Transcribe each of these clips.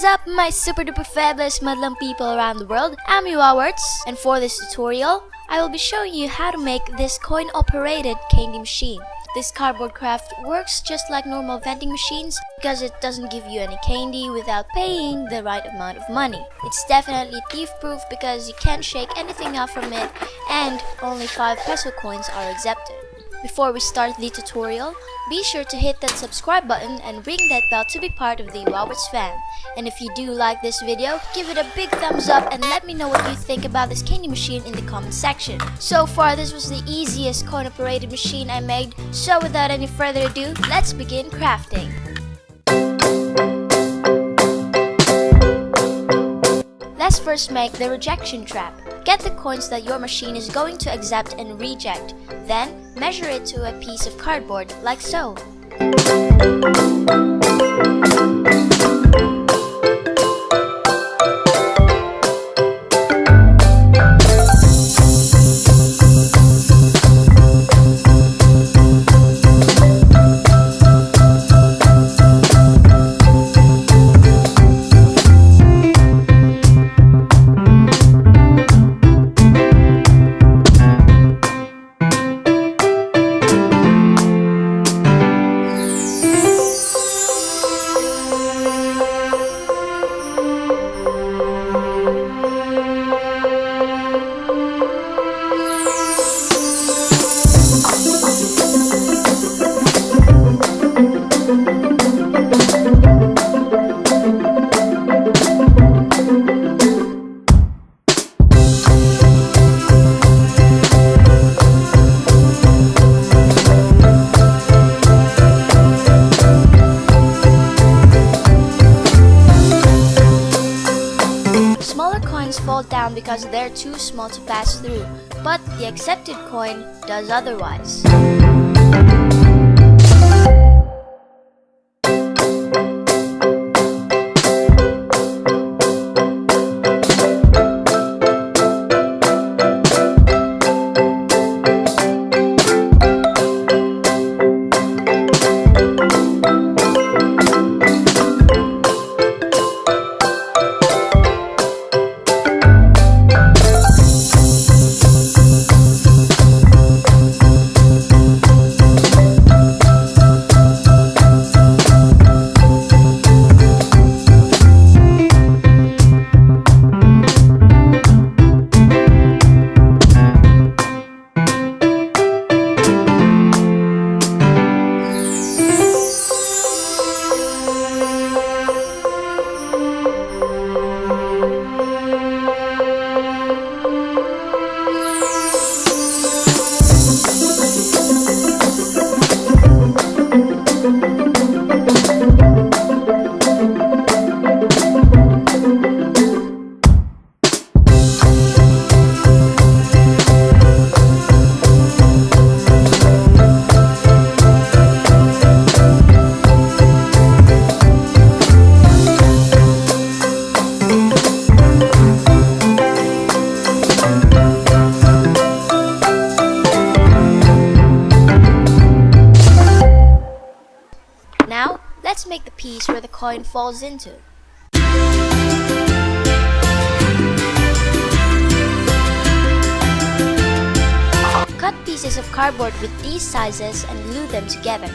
is up, my super duper fabulous Madlang people around the world? I'm Yowawerts, and for this tutorial, I will be showing you how to make this coin-operated candy machine. This cardboard craft works just like normal vending machines because it doesn't give you any candy without paying the right amount of money. It's definitely thief-proof because you can't shake anything off from it, and only 5 peso coins are accepted. Before we start the tutorial, be sure to hit that subscribe button and ring that bell to be part of the Yowawerts fam. And if you do like this video, give it a big thumbs up and let me know what you think about this candy machine in the comment section. So far, this was the easiest coin-operated machine I made, so without any further ado, let's begin crafting. Let's first make the rejection trap. Get the coins that your machine is going to accept and reject. Then, measure it to a piece of cardboard, like so. Smaller coins fall down because they're too small to pass through, but the accepted coin does otherwise. Now, let's make the piece where the coin falls into. Cut pieces of cardboard with these sizes and glue them together.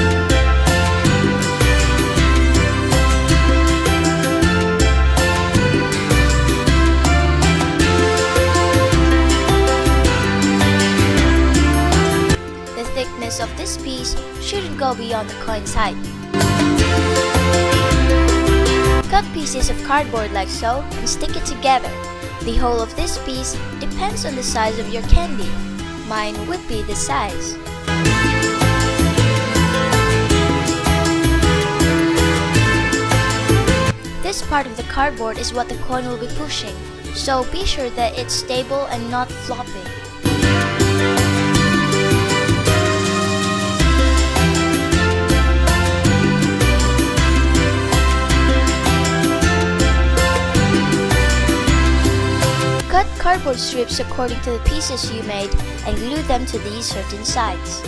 The thickness of this piece shouldn't go beyond the coin's height. Cut pieces of cardboard like so and stick it together. The whole of this piece depends on the size of your candy. Mine would be this size. This part of the cardboard is what the coin will be pushing, so be sure that it's stable and not flopping. Cut cardboard strips according to the pieces you made and glue them to these certain sides.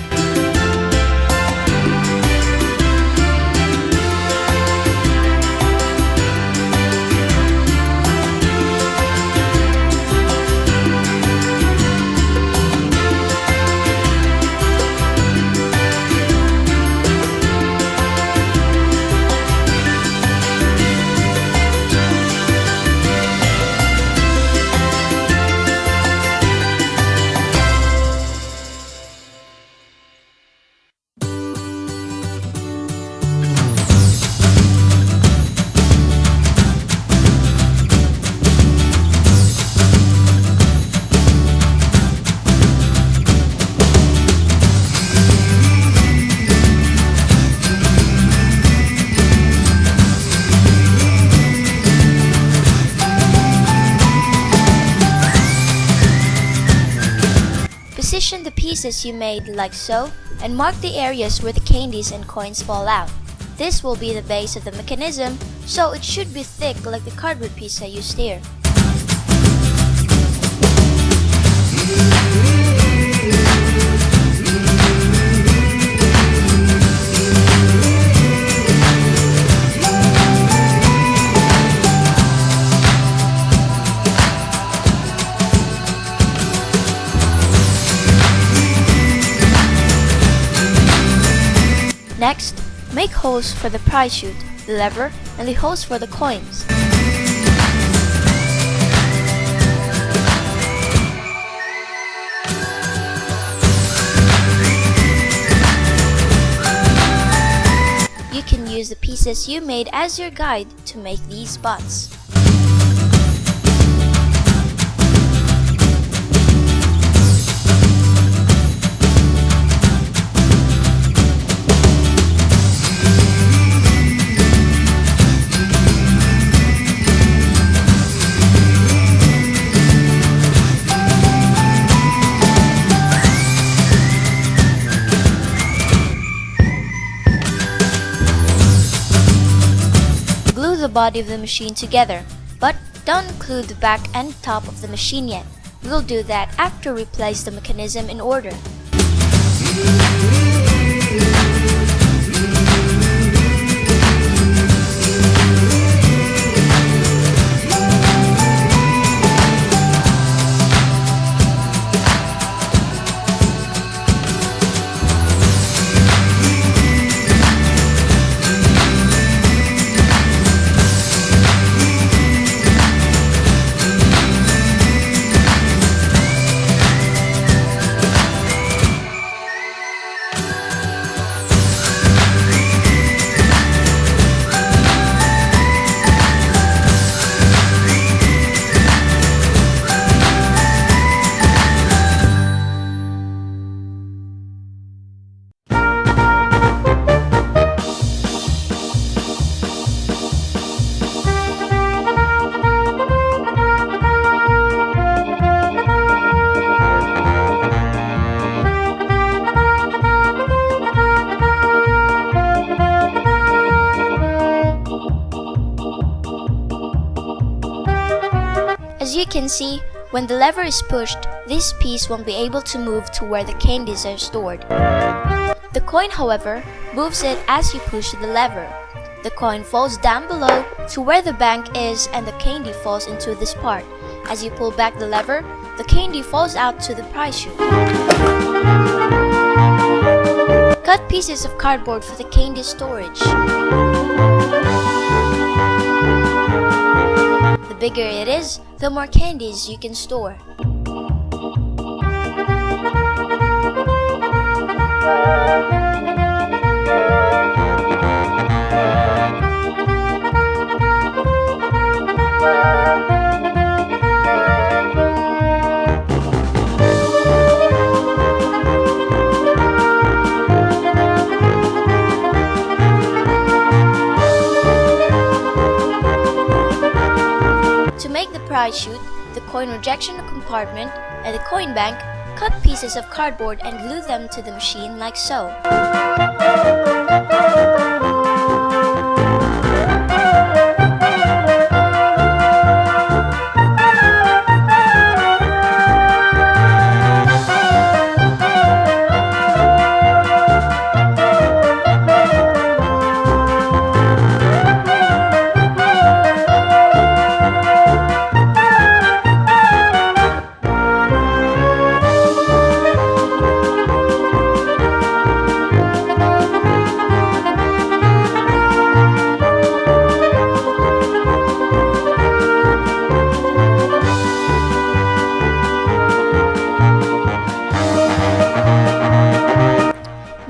the pieces you made like so and mark the areas where the candies and coins fall out. This will be the base of the mechanism, so it should be thick like the cardboard piece I used here. Next, make holes for the prize chute, the lever, and the holes for the coins. You can use the pieces you made as your guide to make these spots. The body of the machine together, but don't include the back and top of the machine yet. We'll do that after we place the mechanism in order. As you can see, when the lever is pushed, this piece won't be able to move to where the candies are stored. The coin, however, moves it as you push the lever. The coin falls down below to where the bank is and the candy falls into this part. As you pull back the lever, the candy falls out to the prize chute. Cut pieces of cardboard for the candy storage. The bigger it is, the more candies you can store. To make the prize chute, the coin rejection compartment, and the coin bank, cut pieces of cardboard and glue them to the machine like so.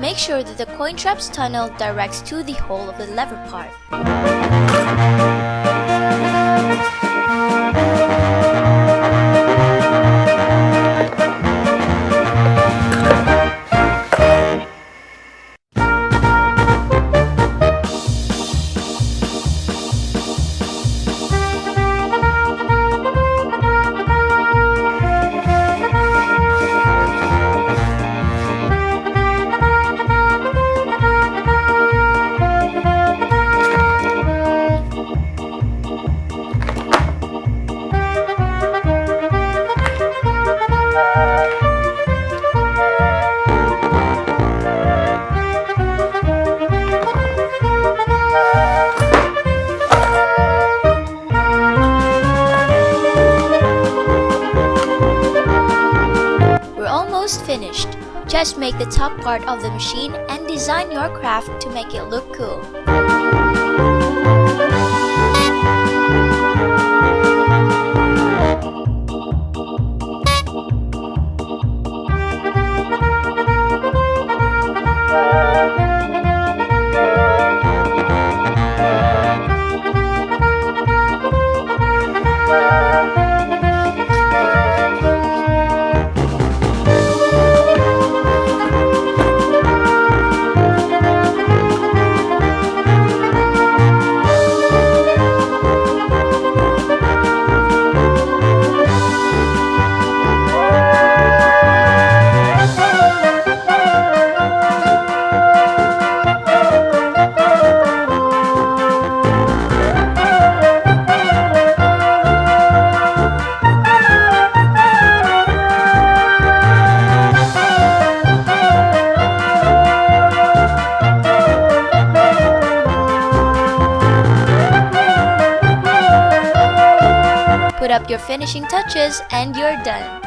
Make sure that the coin trap's tunnel directs to the hole of the lever part. Just make the top part of the machine and design your craft to make it look cool. Put up your finishing touches and you're done.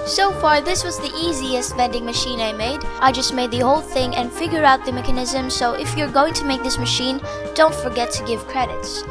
So far, this was the easiest vending machine I made. I just made the whole thing and figured out the mechanism, so if you're going to make this machine, don't forget to give credits.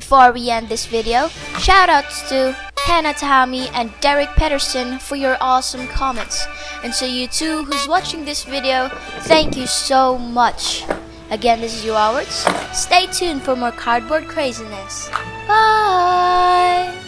Before we end this video, shoutouts to Hannah Tahami and Derek Pedersen for your awesome comments. And to you too who's watching this video, thank you so much. Again, this is Yowawerts. Stay tuned for more cardboard craziness. Bye!